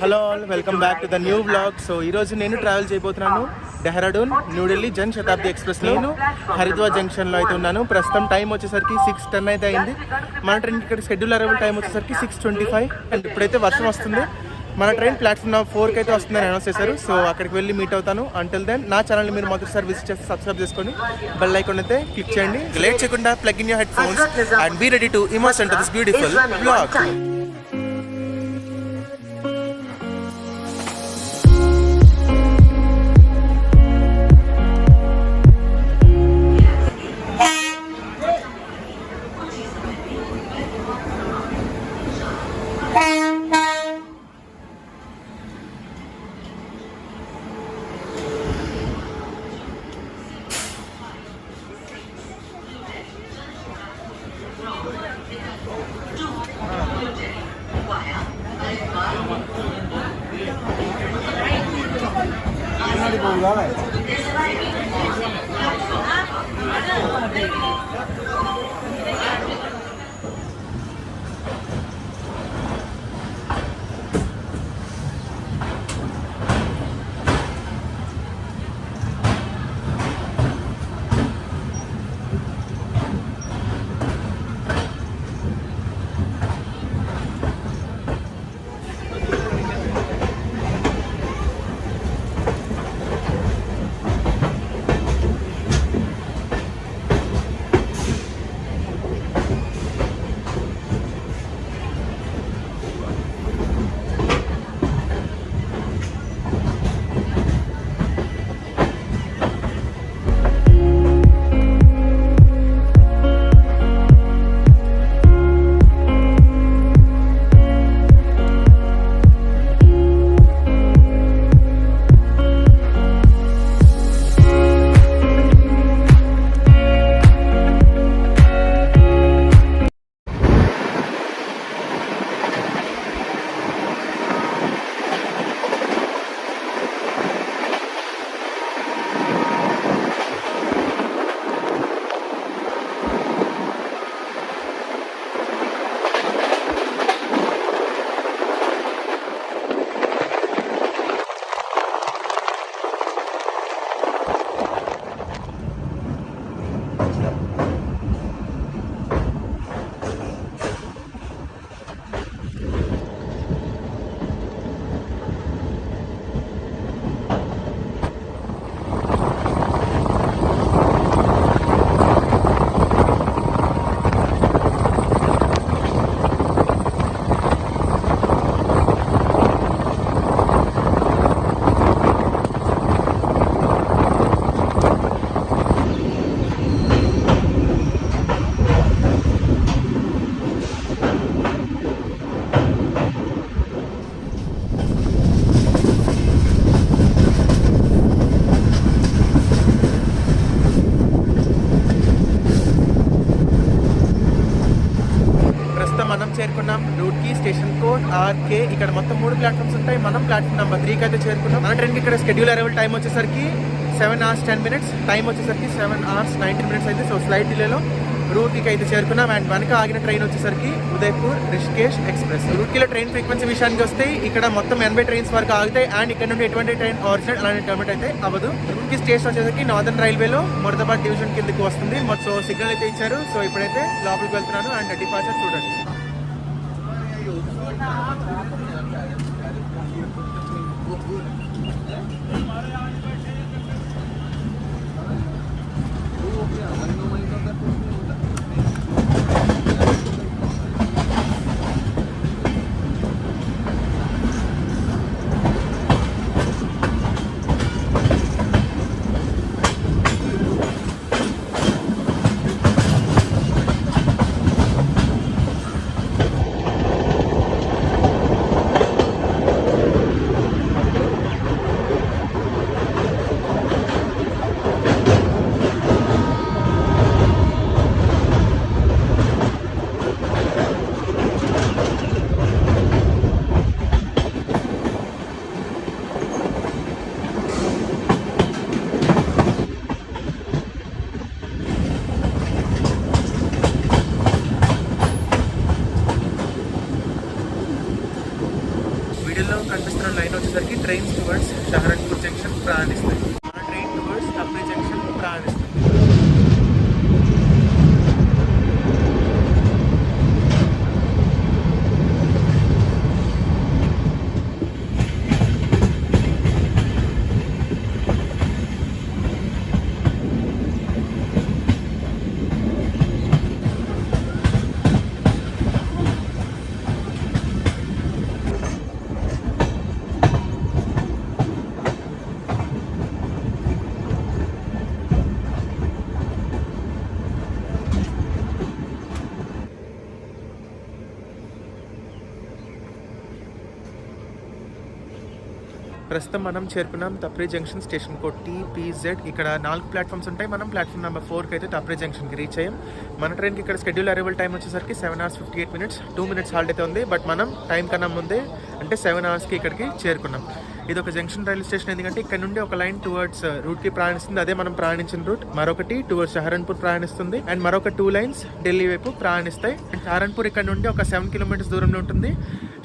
Hello all, welcome back to the new vlog. So ఈరోజు నేను travel చేయబోతున్నాను Dehradun New Delhi Jan Shatabdi express. నేను హరిద్వార్ జంక్షన్లో అయితే ఉన్నాను. ప్రస్తుతం టైం వచ్చేసరికి 6:10 అయితే అయింది. మన ట్రైన్ ఇక్కడ షెడ్యూల్ అరైవల్ టైం వచ్చేసరికి 6:25 అండ్ ఇప్పుడైతే వర్షం వస్తుంది. మన ట్రైన్ ప్లాట్ఫామ్ 4కి అయితే వస్తుందని అనౌన్స్ చేశారు. సో అక్కడికి వెళ్ళి మీట్ అవుతాను. అంటిల్ దెన్ నా ఛానల్ని మీరు మొదటిసారి విజిట్ చేసి సబ్స్క్రైబ్ చేసుకొని బెల్ ఐకాన్ అయితే క్లిక్ చేయండి. లేట్ చేయకుండా plug in your headphones and be ready to immerse into this beautiful vlog. చేరుకున్నాం రూట్కి. Station code RK. ఇక్కడ మొత్తం 3 ప్లాట్ఫామ్స్ ఉంటాయి. మనం ప్లాట్ఫామ్ నెంబర్ 3కి అయితే చేరుకున్నాం. మన ట్రైన్కి ఇక్కడ షెడ్యూల్ అరైవల్ టైం వచ్చేసరికి 7 hours 10 minutes, టైం వచ్చేసరికి 7 hours 19 minutes అయితే. సో స్లైట్ డిలేలో రూట్కి అయితే చేరుకున్నాం. అండ్ వెనక ఆగిన ట్రైన్ వచ్చేసరికి ఉదయపూర్ రిషికేష్ ఎక్స్ప్రెస్. రూట్కిలో ట్రైన్ ఫ్రీక్వెన్సీ విషయానికి వస్తే ఇక్కడ మొత్తం 80 ట్రైన్స్ వరకు ఆగుతాయి. అండ్ ఇక్కడ నుండి ఎటువంటి ట్రైన్ ఆర్చిడ్ అలాంటి టర్మినేట్ అయితే అవ్వదు. రూట్కి స్టేషన్ వచ్చేసరికి నార్దర్న్ రైల్వేలో మొరదాబాద్ డివిజన్ కిందకి వస్తుంది. సో సిగ్నల్ అయితే ఇచ్చారు. సో ఇప్పుడైతే లోపలికి వెళ్తున్నాను. అండ్ డిపార్చర్ చూడండి. ట్రైన్స్ టువర్డ్స్ షహరన్పూర్ జంక్షన్ ప్రయాణిస్తాయి. మన ట్రైన్ టువర్డ్స్ తప్రి జంక్షన్ ప్రయాణిస్తుంది. ప్రస్తుతం మనం చేరుకున్నాం Tapri junction station code TPZ. ఇక్కడ 4 ప్లాట్ఫామ్స్ ఉంటాయి. మనం ప్లాట్ఫామ్ నెంబర్ 4కి అయితే తప్రి జంక్షన్కి రీచ్ అయ్యాం. మన ట్రైన్కి ఇక్కడ షెడ్యూల్ అరైవల్ టైం వచ్చేసరికి 7 hours 58 minutes, 2 minutes హాల్ట్ అయితే ఉంది. బట్ మనం టైం కన్నా ముందే అంటే 7 hoursకి ఇక్కడికి చేరుకున్నాం. ఇది ఒక జంక్షన్ రైల్వే స్టేషన్. ఎందుకంటే ఇక్కడ నుండి ఒక లైన్ టువర్డ్స్ రూట్కి ప్రయాణిస్తుంది, అదే మనం ప్రయాణించిన రూట్. మరొకటి టువర్డ్స్ షహరన్పూర్ ప్రయాణిస్తుంది అండ్ మరొక 2 lines ఢిల్లీ వైపు ప్రయాణిస్తాయి. షహరన్పూర్ ఇక్కడ నుండి ఒక 7 kilometers దూరంలో ఉంటుంది.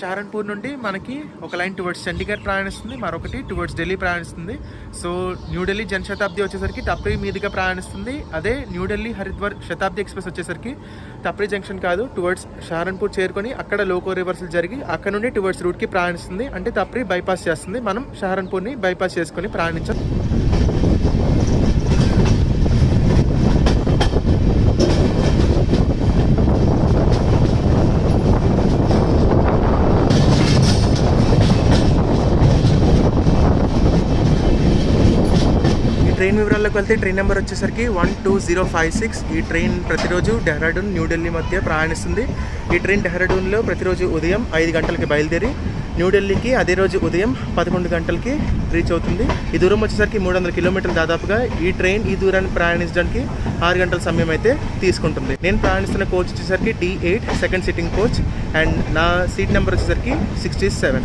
షహరన్పూర్ నుండి మనకి ఒక లైన్ టువర్డ్స్ చండీగఢ్ ప్రయాణిస్తుంది, మరొకటి టువర్డ్స్ ఢిల్లీ ప్రయాణిస్తుంది. సో న్యూఢిల్లీ జనశతాబ్ది వచ్చేసరికి తప్రి మీదుగా ప్రయాణిస్తుంది. అదే న్యూఢిల్లీ హరిద్వార్ శతాబ్ది ఎక్స్ప్రెస్ వచ్చేసరికి తప్రి జంక్షన్ కాదు, టువర్డ్స్ షహరన్పూర్ చేరుకొని అక్కడ లోకో రివర్సల్ జరిగి అక్కడ నుండి టువర్డ్స్ రూట్కి ప్రయాణిస్తుంది. అంటే తప్రి బైపాస్ చేస్తుంది. మనం షహరన్పూర్ని బైపాస్ చేసుకొని ప్రయాణించాం. ట్రైన్ వివరాల్లోకి వెళ్తే ట్రైన్ నెంబర్ వచ్చేసరికి 12056. ఈ ట్రైన్ ప్రతిరోజు డెహ్రాడూన్ న్యూఢిల్లీ మధ్య ప్రయాణిస్తుంది. ఈ ట్రైన్ డెహ్రాడూన్లో ప్రతిరోజు ఉదయం 5 గంటలకి బయలుదేరి న్యూఢిల్లీకి అదే రోజు ఉదయం 11 గంటలకి రీచ్ అవుతుంది. ఈ దూరం వచ్చేసరికి 300 kilometers దాదాపుగా. ఈ ట్రైన్ ఈ దూరాన్ని ప్రయాణించడానికి 6 గంటల సమయం అయితే తీసుకుంటుంది. నేను ప్రయాణిస్తున్న కోచ్ వచ్చేసరికి D8 second sitting coach and నా సీట్ నెంబర్ వచ్చేసరికి 67.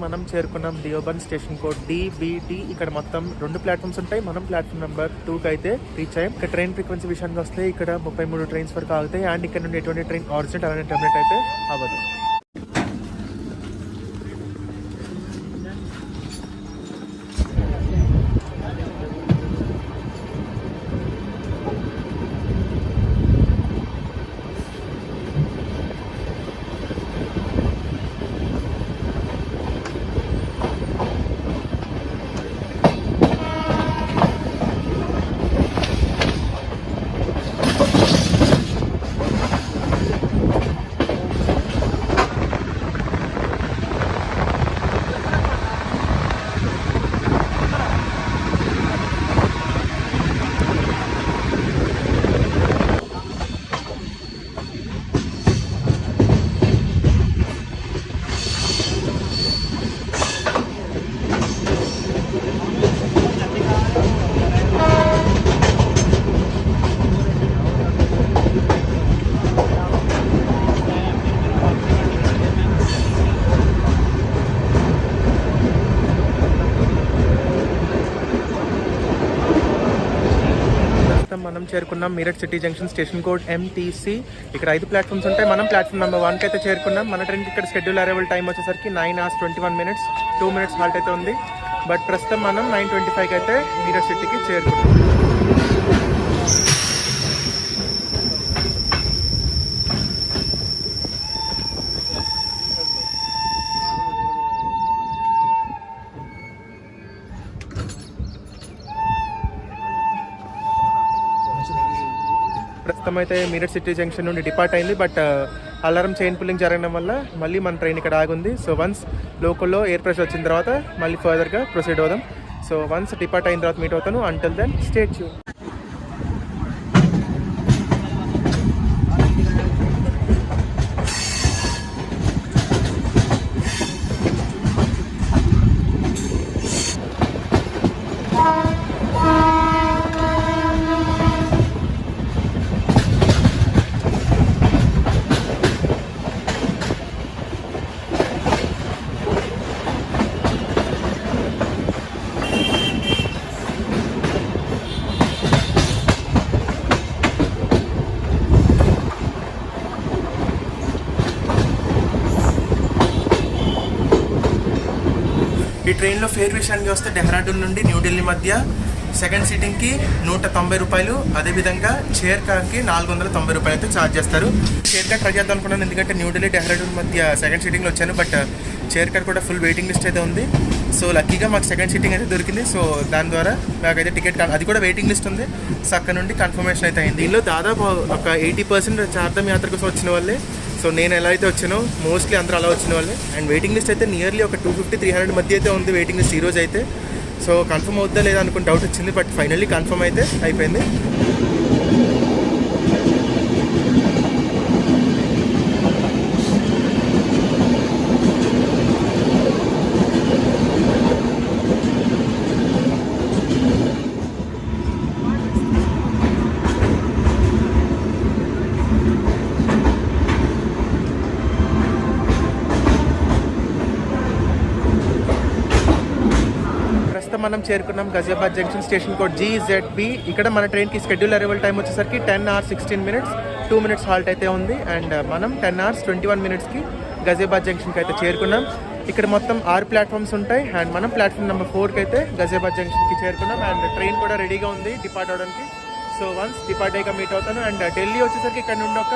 మనం చేరుకున్నాం డియోబన్ స్టేషన్ కోడ్ DBD. ఇక్కడ మొత్తం 2 ప్లాట్ఫామ్స్ ఉంటాయి. మనం ప్లాట్ఫామ్ నెంబర్ 2కి అయితే రీచ్ అయ్యాం. ఇక్కడ ట్రైన్ ఫ్రీక్వెన్సీ విషయానికి వస్తే ఇక్కడ 33 ట్రైన్స్ వరకు ఆగుతాయి అండ్ ఇక్కడ నుండి ఎటువంటి ట్రైన్ ఆర్జినెట్ అలానే టెర్మినేట్ అయితే అవ్వదు. మనం చేరుకున్నాం Meerut city junction station code MTC. ఇక్కడ 5 ప్లాట్ఫామ్స్ ఉంటాయి. మనం ప్లాట్ఫామ్ నెంబర్ 1కి అయితే చేరుకున్నాం. మన ట్రైన్కి ఇక్కడ షెడ్యూల్ అరైవల్ టైం వచ్చేసరికి 9 hours 21 minutes, 2 minutes హాల్ట్ అయితే ఉంది. బట్ ప్రస్తుతం మనం 9:25కి అయితే మీరట్ సిటీకి చేరుకున్నాం. ప్రస్తుతం అయితే మీరట్ సిటీ జంక్షన్ నుండి డిపార్ట్ అయింది. బట్ అలారం చైన్ పుల్లింగ్ జరగడం వల్ల మళ్ళీ మన ట్రైన్ ఇక్కడ ఆగుంది. సో వన్స్ లోకల్లో ఎయిర్ ప్రెషర్ వచ్చిన తర్వాత మళ్ళీ ఫర్దర్గా ప్రొసీడ్ అవుదాం. సో వన్స్ డిపార్ట్ అయిన తర్వాత మీట్ అవుతాను. Until then stay tune. ఈ ట్రైన్లో ఫేర్ విషయానికి వస్తే డెహ్రాడూన్ నుండి న్యూఢిల్లీ మధ్య సెకండ్ సీటింగ్కి 190 రూపాయలు, అదేవిధంగా చైర్ కార్కి 490 రూపాయలు అయితే ఛార్జ్ చేస్తారు. చైర్ కార్ ట్రై చేద్దాం అనుకున్నాను, ఎందుకంటే న్యూఢిల్లీ డెహ్రాడూన్ మధ్య సెకండ్ సీటింగ్లో వచ్చాను. బట్ చైర్ కార్ కూడా ఫుల్ వెయిటింగ్ లిస్ట్ అయితే ఉంది. సో లక్కీగా మాకు సెకండ్ సీటింగ్ అయితే దొరికింది. సో దాని ద్వారా నాకైతే టికెట్ అది కూడా వెయిటింగ్ లిస్ట్ ఉంది. సో అక్కడ నుండి కన్ఫర్మేషన్ అయితే అయింది. దీనిలో దాదాపు ఒక 80% చార్ధామ్ యాత్ర కోసం వచ్చిన వాళ్ళే. సో నేను ఎలా అయితే వచ్చానో మోస్ట్లీ అందరూ అలా వచ్చిన వాళ్ళే. అండ్ వెయిటింగ్ లిస్ట్ అయితే నియర్లీ ఒక 250-300 మధ్య అయితే ఉంది వెయిటింగ్ లిస్ట్ ఈరోజు అయితే. సో కన్ఫర్మ్ అవుద్దా లేదా అనుకుని డౌట్ వచ్చింది, బట్ ఫైనల్లీ కన్ఫర్మ్ అయితే అయిపోయింది. మనం చేరుకున్నాం Ghaziabad junction, station code GZB. ఇక్కడ మన ట్రైన్కి స్కెడ్యూల్ అరైవల్ టైం వచ్చేసరికి 10 hours 16 minutes, 2 minutes హాల్ట్ అయితే ఉంది. అండ్ మనం 10 hours 21 minutesకి గజియాబాద్ జంక్షన్కి అయితే చేరుకున్నాం. ఇక్కడ మొత్తం 6 ప్లాట్ఫామ్స్ ఉంటాయి. అండ్ మనం ప్లాట్ఫామ్ నెంబర్ 4కి అయితే గజియాబాద్ జంక్షన్కి చేరుకున్నాం. అండ్ ట్రైన్ కూడా రెడీగా ఉంది డిపార్ట్ అవడానికి. సో వన్స్ డిపార్ట్ అయ్యాక మీట్ అవుతాను. అండ్ ఢిల్లీ వచ్చేసరికి ఇక్కడ నుండి ఒక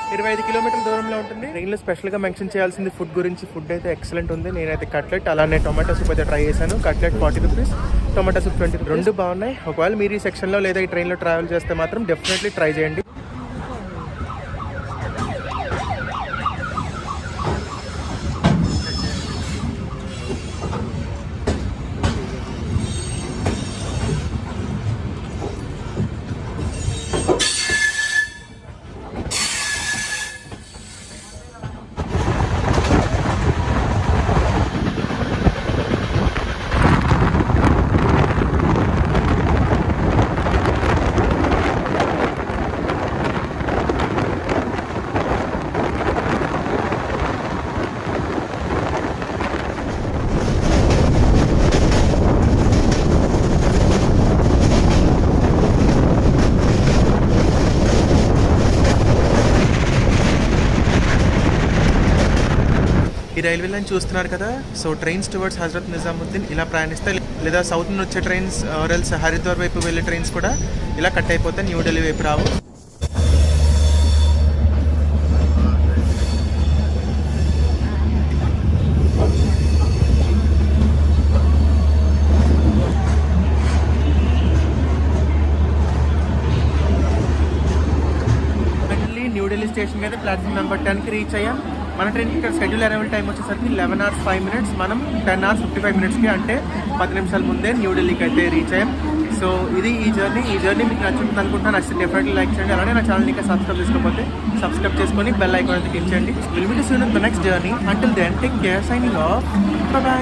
25 kilometerల దూరంలో ఉంటుంది. ట్రైన్లో స్పెషల్గా మెన్షన్ చేయాల్సింది ఫుడ్ గురించి. ఫుడ్ అయితే ఎక్సలెంట్ ఉంది. నేనైతే కట్లెట్ అలానే టొమాటో సూప్ అయితే ట్రై చేశాను. Cutlet 40 rupees, tomato soup 20 rupees. రెండు బాగున్నాయి. ఒకవేళ మీరు ఈ సెక్షన్లో లేదా ఈ ట్రైన్లో ట్రావెల్ చేస్తే మాత్రం డెఫినెట్లీ ట్రై చేయండి. ఈ రైల్వే లైన్ చూస్తున్నారు కదా. So trains towards Hazrat Nizamuddin ఇలా ప్రయాణిస్తాయి, లేదా సౌత్ నుంచి వచ్చే ట్రైన్స్ ఆర్ఎల్స్ హరిద్వార్ వైపు వెళ్ళే ట్రైన్స్ కూడా ఇలా కట్ అయిపోతాయి, న్యూఢిల్లీ వైపు రావు. న్యూఢిల్లీ స్టేషన్కి అయితే ప్లాట్ఫామ్ నెంబర్ 10కి రీచ్ అయ్యాం. మన ట్రైన్కి ఇక్కడ స్కెడ్యూల్ అరైవల్ టైం వచ్చేసరికి 11 hours 5 minutes. మనం 10 hours 55 minutesకి, అంటే 10 నిమిషాల ముందే న్యూఢిల్లీకి అయితే రీచ్ అయ్యాం. సో ఇది ఈ జర్నీ మీకు నచ్చుతుంది అనుకుంటున్నాను. నచ్చితే డెఫినెట్లీ లైక్ చేయండి. అలానే నా ఛానల్ ఇంకా సబ్స్క్రైబ్ చేసుకోకపోతే సబ్స్క్రైబ్ చేసుకొని బెల్ ఐకాన్ అయితే క్లిక్ చేయండి. Will meet you soon in the next journey. Until then take care, signing off, bye by.